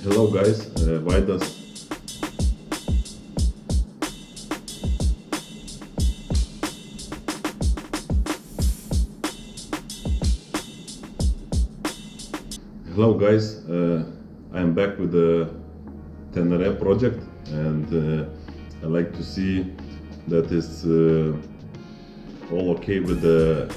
Hello guys, why does Hello guys, I'm back with the Tenere project, and I like to see that it's all okay with the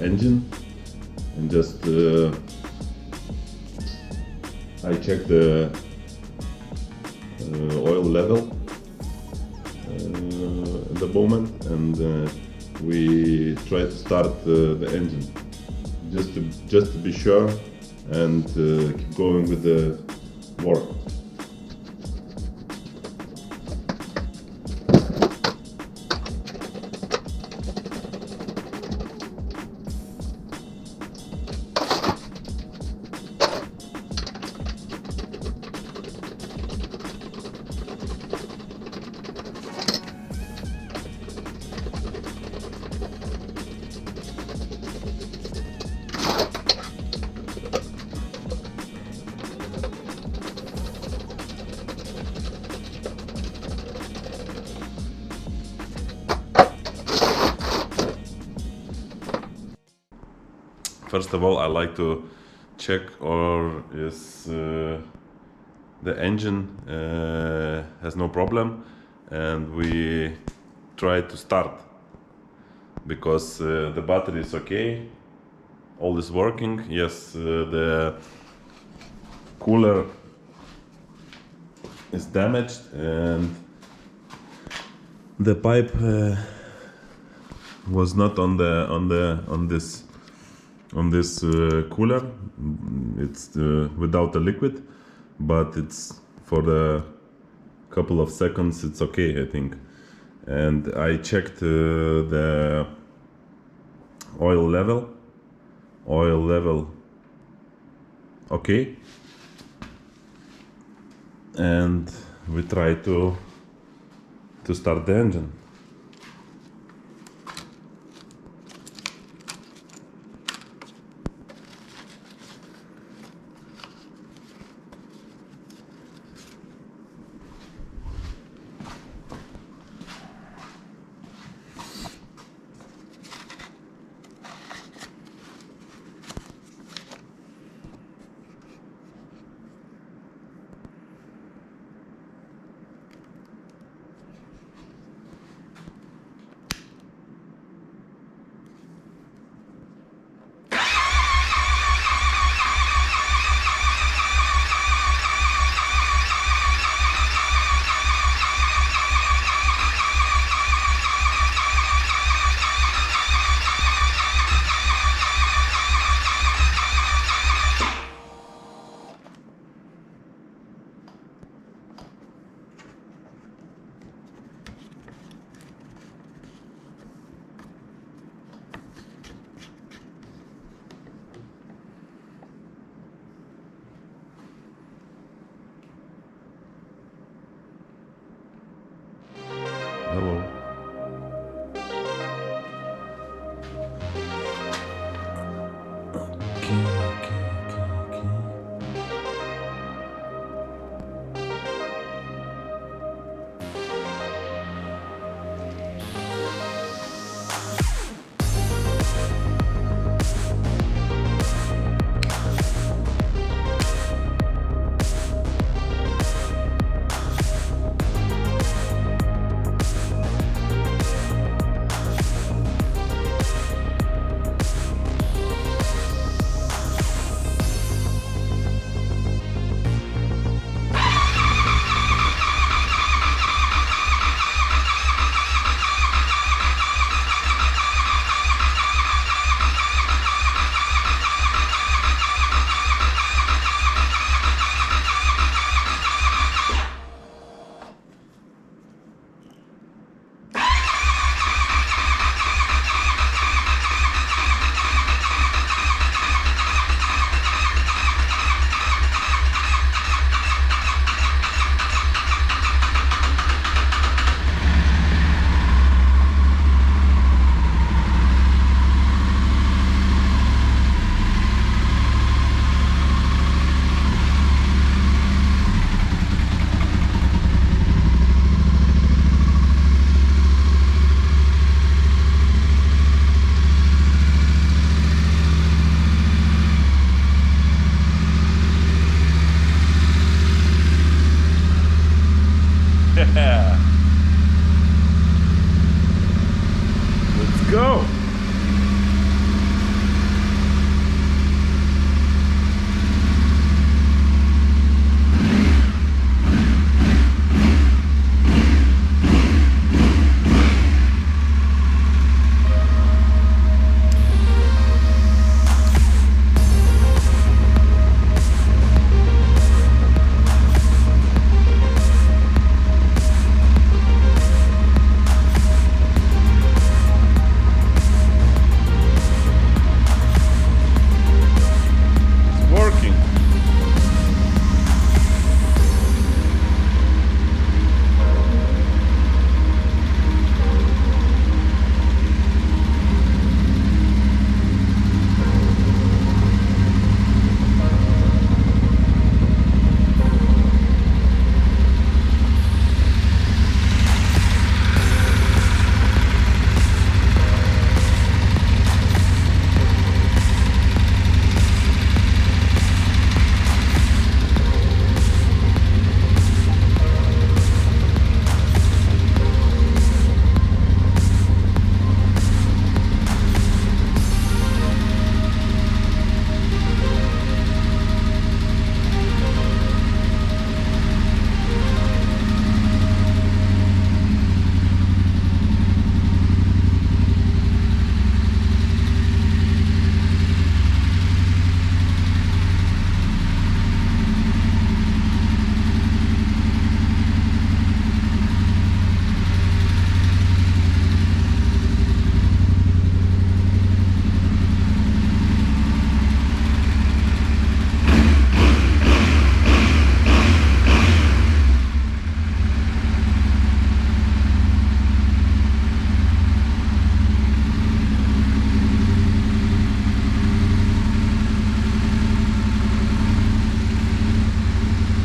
engine, and just I check the oil level at the moment, and we try to start the engine just to be sure, and keep going with the work. First of all, I like to check or is the engine has no problem, and we try to start, because the battery is okay, all is working. Yes, the cooler is damaged, and the pipe was not on this cooler. It's without the liquid, but it's for the couple of seconds it's okay, I think. And I checked the oil level okay, and we try to start the engine. go.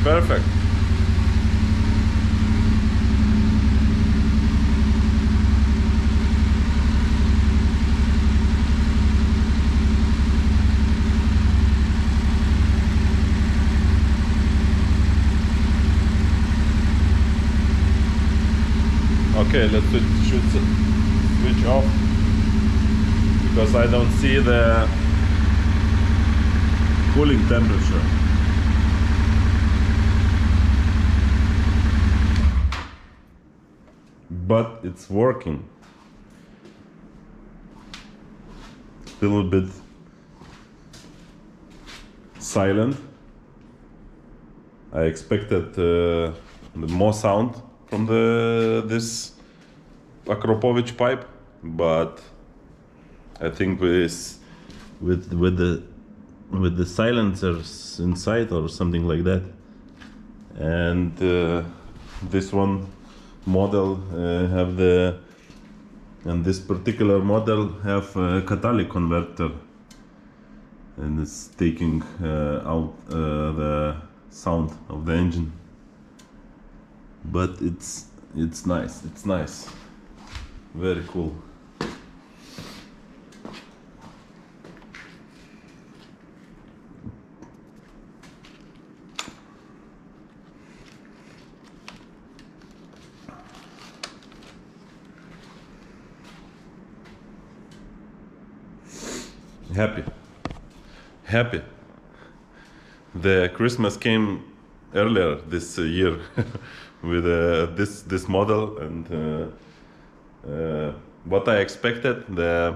Perfect. Okay, let's switch off because I don't see the cooling temperature. But it's working. A little bit silent. I expected more sound from this Akropovich pipe, but I think with the silencers inside or something like that, and this one model have and this particular model have a catalytic converter, and it's taking out the sound of the engine. But it's nice, very cool. Happy. The Christmas came earlier this year with this model, and what I expected. The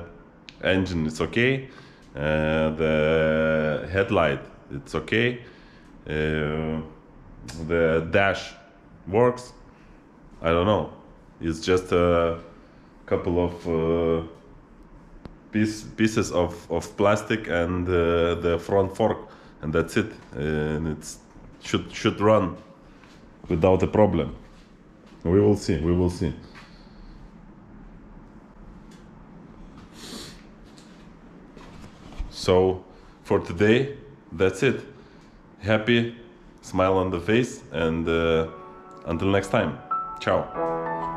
engine is okay, the headlight it's okay, the dash works. I don't know, it's just a couple of pieces of plastic and the front fork, and that's it, and it should run without a problem. We will see. So for today, that's it. Happy, smile on the face, and until next time, ciao.